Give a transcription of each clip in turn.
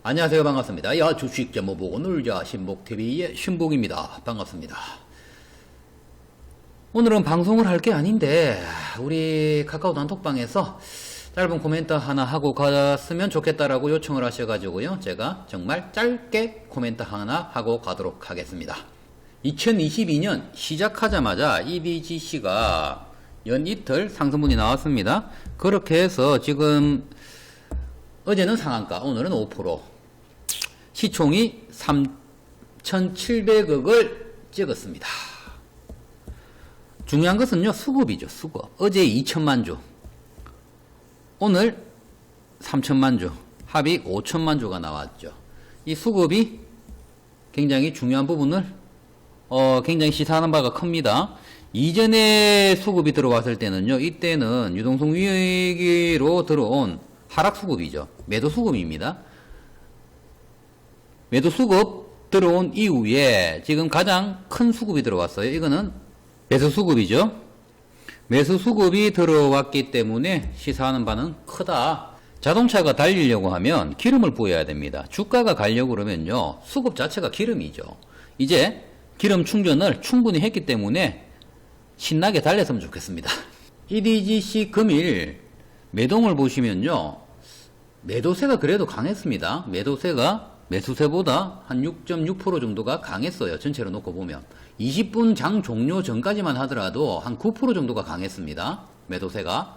안녕하세요. 반갑습니다. 야, 주식 제목 보고 놀자. 신복TV의 신복입니다. 반갑습니다. 오늘은 방송을 할 게 아닌데, 우리 카카오 단톡방에서 짧은 코멘트 하나 하고 갔으면 좋겠다라고 요청을 하셔가지고요. 제가 정말 짧게 코멘트 하나 하고 가도록 하겠습니다. 2022년 시작하자마자 EDGC가 연이틀 상승분이 나왔습니다. 그렇게 해서 지금 어제는 상한가, 오늘은 5%. 시총이 3,700억을 찍었습니다. 중요한 것은요, 수급이죠, 수급. 어제 2천만 주. 오늘 3천만 주. 합이 5천만 주가 나왔죠. 이 수급이 굉장히 중요한 부분을, 굉장히 시사하는 바가 큽니다. 이전에 수급이 들어왔을 때는요, 이때는 유동성 위기로 들어온 하락 수급이죠. 매도 수급입니다. 매도 수급 들어온 이후에 지금 가장 큰 수급이 들어왔어요. 이거는 매수 수급이죠. 매수 수급이 들어왔기 때문에 시사하는 바는 크다. 자동차가 달리려고 하면 기름을 부어야 됩니다. 주가가 가려고 그러면요, 수급 자체가 기름이죠. 이제 기름 충전을 충분히 했기 때문에 신나게 달렸으면 좋겠습니다. EDGC 금일 매동을 보시면요, 매도세가 그래도 강했습니다. 매도세가 매수세보다 한 6.6% 정도가 강했어요. 전체로 놓고 보면 20분 장 종료 전까지만 하더라도 한 9% 정도가 강했습니다. 매도세가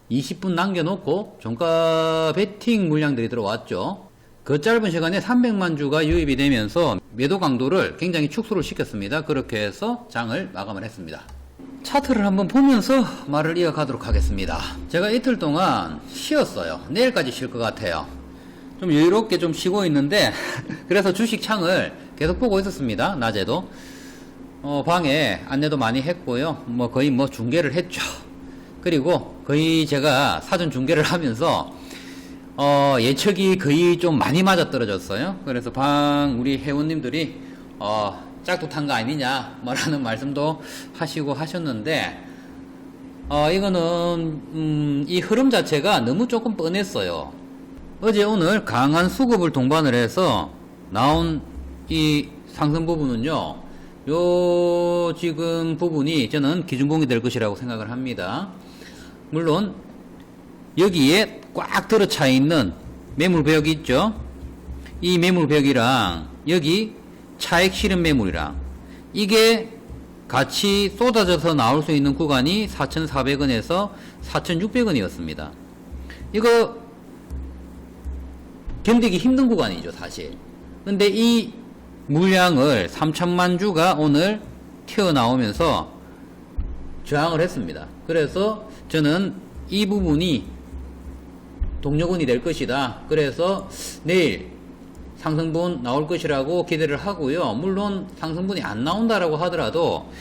20분 남겨놓고 종가 베팅 물량들이 들어왔죠. 그 짧은 시간에 300만 주가 유입이 되면서 매도 강도를 굉장히 축소를 시켰습니다. 그렇게 해서 장을 마감을 했습니다. 차트를 한번 보면서 말을 이어가도록 하겠습니다. 제가 이틀 동안 쉬었어요. 내일까지 쉴 것 같아요. 좀 여유롭게 좀 쉬고 있는데 그래서 주식 창을 계속 보고 있었습니다. 낮에도 방에 안내도 많이 했고요. 거의 중계를 했죠. 그리고 거의 제가 사전 중계를 하면서 예측이 거의 좀 많이 맞아떨어졌어요. 그래서 우리 회원님들이 짝도 탄 거 아니냐 라는 말씀도 하시고 하셨는데, 이거는 이 흐름 자체가 너무 조금 뻔했어요. 어제 오늘 강한 수급을 동반을 해서 나온 이 상승 부분은요, 요 지금 부분이 저는 기준봉이 될 것이라고 생각을 합니다. 물론 여기에 꽉 들어차 있는 매물벽이 있죠. 이 매물벽이랑 여기 차익 실현 매물이랑 이게 같이 쏟아져서 나올 수 있는 구간이 4,400원에서 4,600원이었습니다. 이거 견디기 힘든 구간이죠, 사실. 근데 이 물량을 3천만 주가 오늘 튀어나오면서 저항을 했습니다. 그래서 저는 이 부분이 동력원이 될 것이다. 그래서 내일 상승분 나올 것이라고 기대를 하고요. 물론 상승분이 안 나온다라고 하더라도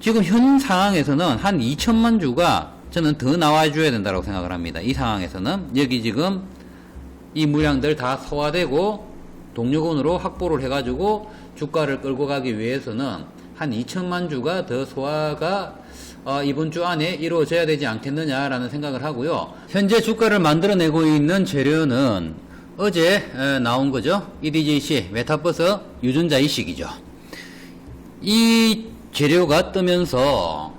지금 현 상황에서는 한 2천만 주가 저는 더 나와줘야 된다고 생각을 합니다. 이 상황에서는 여기 지금 이 물량들 다 소화되고 동력원으로 확보를 해가지고 주가를 끌고 가기 위해서는 한 2천만 주가 더 소화가 이번 주 안에 이루어져야 되지 않겠느냐라는 생각을 하고요. 현재 주가를 만들어내고 있는 재료는 어제 나온 거죠. EDGC 메타버스 유전자 이식이죠. 이 재료가 뜨면서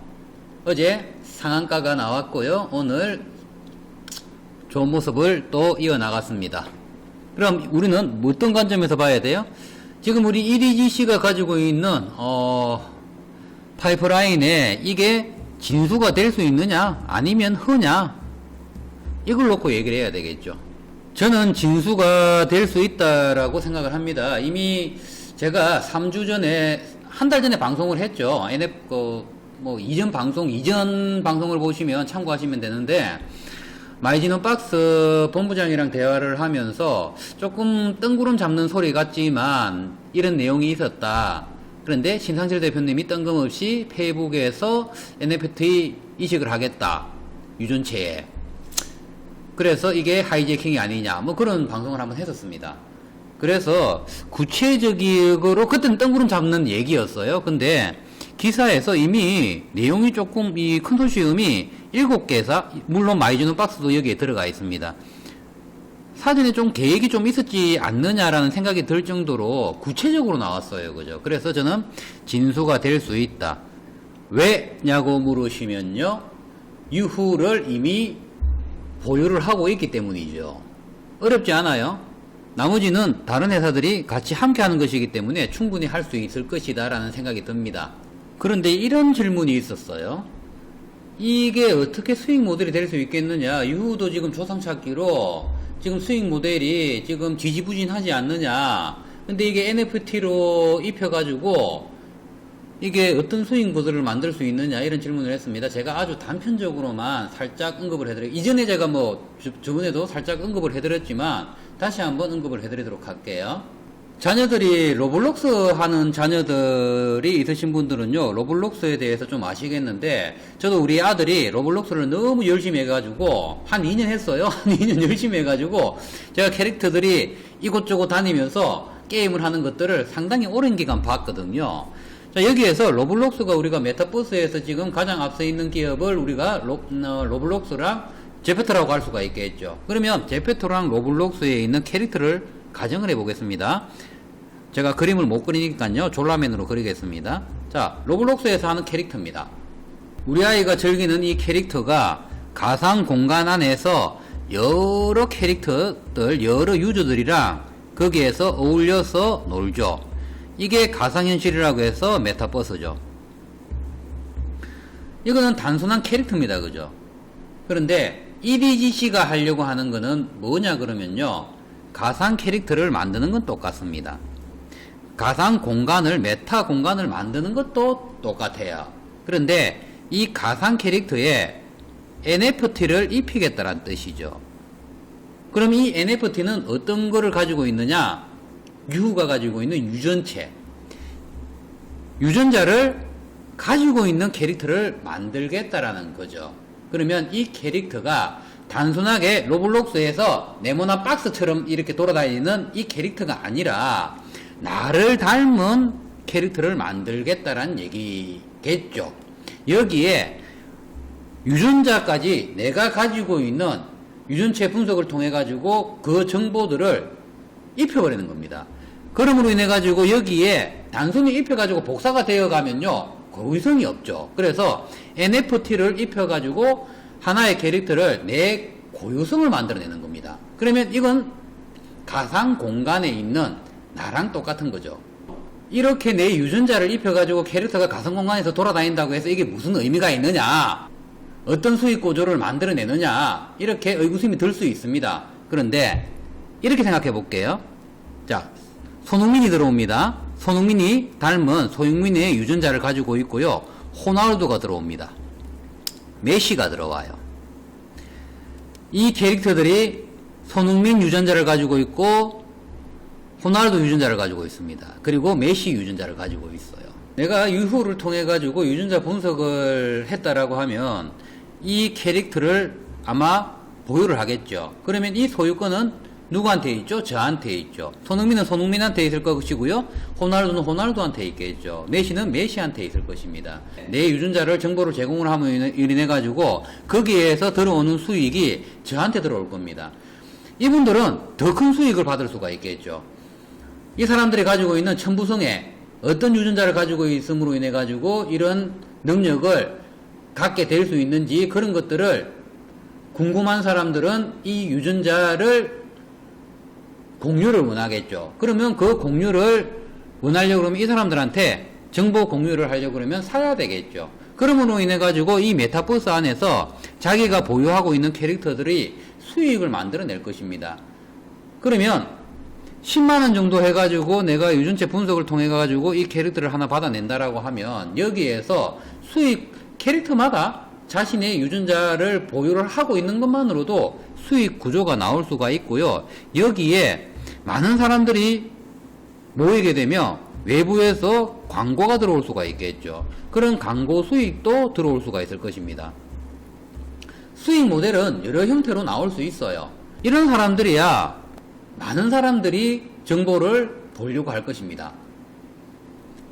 어제 상한가가 나왔고요. 오늘 좋은 모습을 또 이어나갔습니다. 그럼 우리는 어떤 관점에서 봐야 돼요? 지금 우리 EDGC가 가지고 있는 파이프라인에 이게 진수가 될 수 있느냐 아니면 허냐, 이걸 놓고 얘기를 해야 되겠죠. 저는 진수가 될 수 있다라고 생각을 합니다. 이미 제가 3주 전에, 한 달 전에 방송을 했죠. 이전 방송을 보시면 참고하시면 되는데, 마이지노 박스 본부장이랑 대화를 하면서 조금 뜬구름 잡는 소리 같지만 이런 내용이 있었다. 그런데 신상철 대표님이 뜬금없이 페이북에서 NFT 이식을 하겠다, 유전체에. 그래서 이게 하이제킹이 아니냐, 그런 방송을 한번 했었습니다. 그래서 구체적으로 그때는 뜬구름 잡는 얘기였어요. 근데 기사에서 이미 내용이 조금, 이 컨소시엄이 7개사, 물론 마이즈노 박스도 여기에 들어가 있습니다. 사전에 좀 계획이 좀 있었지 않느냐라는 생각이 들 정도로 구체적으로 나왔어요. 그죠? 그래서 저는 진수가 될 수 있다. 왜냐고 물으시면요. 유후를 이미 보유를 하고 있기 때문이죠. 어렵지 않아요. 나머지는 다른 회사들이 같이 함께 하는 것이기 때문에 충분히 할 수 있을 것이다 라는 생각이 듭니다. 그런데 이런 질문이 있었어요. 이게 어떻게 수익 모델이 될 수 있겠느냐. 유후도 지금 조상 찾기로 지금 수익 모델이 지금 지지부진하지 않느냐. 근데 이게 NFT로 입혀가지고 이게 어떤 수익 모델을 만들 수 있느냐 이런 질문을 했습니다. 제가 아주 단편적으로만 살짝 언급을 해드려요. 이전에 제가 저번에도 살짝 언급을 해드렸지만 다시 한번 언급을 해드리도록 할게요. 자녀들이 로블록스 하는 자녀들이 있으신 분들은요, 로블록스에 대해서 좀 아시겠는데, 저도 우리 아들이 로블록스를 너무 열심히 해가지고, 한 2년 했어요. 한 2년 열심히 해가지고, 제가 캐릭터들이 이곳저곳 다니면서 게임을 하는 것들을 상당히 오랜 기간 봤거든요. 자, 여기에서 로블록스가 우리가 메타버스에서 지금 가장 앞서 있는 기업을 우리가 로블록스랑 제페토라고 할 수가 있겠죠. 그러면 제페토랑 로블록스에 있는 캐릭터를 가정을 해보겠습니다. 제가 그림을 못 그리니까요. 졸라맨으로 그리겠습니다. 자, 로블록스에서 하는 캐릭터입니다. 우리 아이가 즐기는 이 캐릭터가 가상 공간 안에서 여러 캐릭터들, 여러 유저들이랑 거기에서 어울려서 놀죠. 이게 가상현실이라고 해서 메타버스죠. 이거는 단순한 캐릭터입니다. 그죠? 그런데 EDGC가 하려고 하는 거는 뭐냐 그러면요. 가상 캐릭터를 만드는 건 똑같습니다. 가상 공간을, 메타 공간을 만드는 것도 똑같아요. 그런데 이 가상 캐릭터에 NFT를 입히겠다는 뜻이죠. 그럼 이 NFT는 어떤 거를 가지고 있느냐? 유후가 가지고 있는 유전체. 유전자를 가지고 있는 캐릭터를 만들겠다라는 거죠. 그러면 이 캐릭터가 단순하게 로블록스에서 네모난 박스처럼 이렇게 돌아다니는 이 캐릭터가 아니라 나를 닮은 캐릭터를 만들겠다라는 얘기겠죠. 여기에 유전자까지 내가 가지고 있는 유전체 분석을 통해 가지고 그 정보들을 입혀버리는 겁니다. 그러므로 인해 가지고 여기에 단순히 입혀 가지고 복사가 되어 가면요 고의성이 없죠. 그래서 NFT를 입혀 가지고 하나의 캐릭터를 내 고유성을 만들어내는 겁니다. 그러면 이건 가상 공간에 있는 나랑 똑같은 거죠. 이렇게 내 유전자를 입혀가지고 캐릭터가 가상 공간에서 돌아다닌다고 해서 이게 무슨 의미가 있느냐, 어떤 수익 구조를 만들어내느냐, 이렇게 의구심이 들 수 있습니다. 그런데 이렇게 생각해 볼게요. 자, 손흥민이 들어옵니다. 손흥민이 닮은 소유민의 유전자를 가지고 있고요. 호날두가 들어옵니다. 메시가 들어와요. 이 캐릭터들이 손흥민 유전자를 가지고 있고 호날두 유전자를 가지고 있습니다. 그리고 메시 유전자를 가지고 있어요. 내가 유후를 통해 가지고 유전자 분석을 했다라고 하면 이 캐릭터를 아마 보유를 하겠죠. 그러면 이 소유권은 누구한테 있죠? 저한테 있죠. 손흥민은 손흥민한테 있을 것이고요. 호날두는 호날두한테 있겠죠. 메시는 메시한테 있을 것입니다. 내 유전자를 정보를 제공을 함으로 인해 가지고 거기에서 들어오는 수익이 저한테 들어올 겁니다. 이분들은 더 큰 수익을 받을 수가 있겠죠. 이 사람들이 가지고 있는 천부성에 어떤 유전자를 가지고 있음으로 인해 가지고 이런 능력을 갖게 될 수 있는지 그런 것들을 궁금한 사람들은 이 유전자를 공유를 원하겠죠. 그러면 그 공유를 원하려고 그러면 이 사람들한테 정보 공유를 하려고 그러면 사야 되겠죠. 그러므로 인해 가지고 이 메타버스 안에서 자기가 보유하고 있는 캐릭터들이 수익을 만들어낼 것입니다. 그러면 10만원 정도 해가지고 내가 유전체 분석을 통해 가지고 이 캐릭터를 하나 받아낸다라고 하면 여기에서 수익 캐릭터마다 자신의 유전자를 보유를 하고 있는 것만으로도 수익 구조가 나올 수가 있고요. 여기에 많은 사람들이 모이게 되면 외부에서 광고가 들어올 수가 있겠죠. 그런 광고 수익도 들어올 수가 있을 것입니다. 수익 모델은 여러 형태로 나올 수 있어요. 이런 사람들이야 많은 사람들이 정보를 보려고 할 것입니다.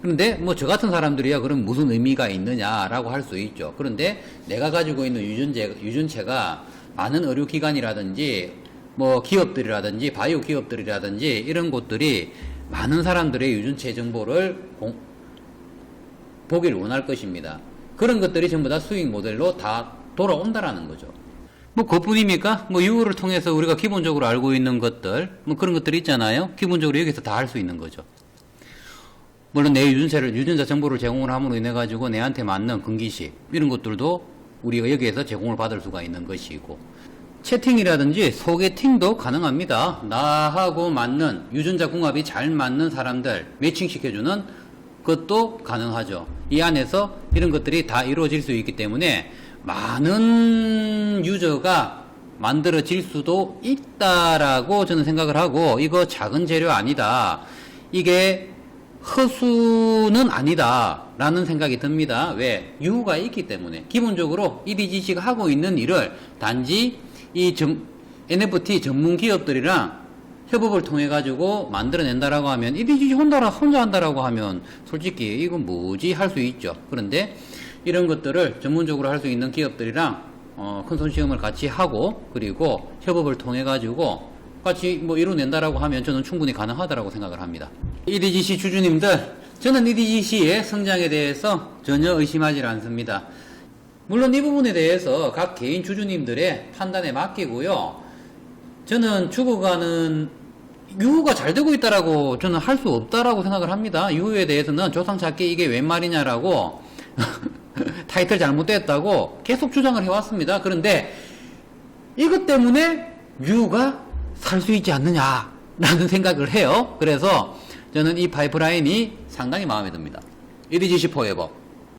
그런데 뭐 저 같은 사람들이야 그럼 무슨 의미가 있느냐라고 할 수 있죠. 그런데 내가 가지고 있는 유전체가 많은 의료기관이라든지 뭐 기업들이라든지 바이오 기업들이라든지 이런 곳들이 많은 사람들의 유전체 정보를 보기를 원할 것입니다. 그런 것들이 전부 다 수익 모델로 다 돌아온다라는 거죠. 뭐 그뿐입니까? 뭐 유후를 통해서 우리가 기본적으로 알고 있는 것들, 뭐 그런 것들이 있잖아요. 기본적으로 여기서 다 할 수 있는 거죠. 물론 내 유전자 정보를 제공을 함으로 인해 가지고 내한테 맞는 근기식 이런 것들도 우리가 여기에서 제공을 받을 수가 있는 것이고, 채팅이라든지 소개팅도 가능합니다. 나하고 맞는 유전자 궁합이 잘 맞는 사람들 매칭시켜주는 것도 가능하죠. 이 안에서 이런 것들이 다 이루어질 수 있기 때문에 많은 유저가 만들어질 수도 있다라고 저는 생각을 하고, 이거 작은 재료 아니다, 이게 허수는 아니다 라는 생각이 듭니다. 왜? 유후가 있기 때문에. 기본적으로 EDGC가 하고 있는 일을 단지 이 NFT 전문 기업들이랑 협업을 통해 가지고 만들어낸다라고 하면, EDGC 혼자 한다라고 하면 솔직히 이건 뭐지 할 수 있죠. 그런데 이런 것들을 전문적으로 할 수 있는 기업들이랑 컨소시엄을 같이 하고, 그리고 협업을 통해 가지고 같이 뭐 이뤄낸다라고 하면 저는 충분히 가능하다라고 생각을 합니다. EDGC 주주님들, 저는 EDGC의 성장에 대해서 전혀 의심하지 않습니다. 물론 이 부분에 대해서 각 개인 주주님들의 판단에 맡기고요. 저는 죽어가는 유후가 잘 되고 있다라고 저는 할 수 없다라고 생각을 합니다. 유후에 대해서는 조상찾기 이게 웬 말이냐라고 타이틀 잘못됐다고 계속 주장을 해왔습니다. 그런데 이것 때문에 유후가 살 수 있지 않느냐라는 생각을 해요. 그래서 저는 이 파이프라인이 상당히 마음에 듭니다. EDGC 포에버.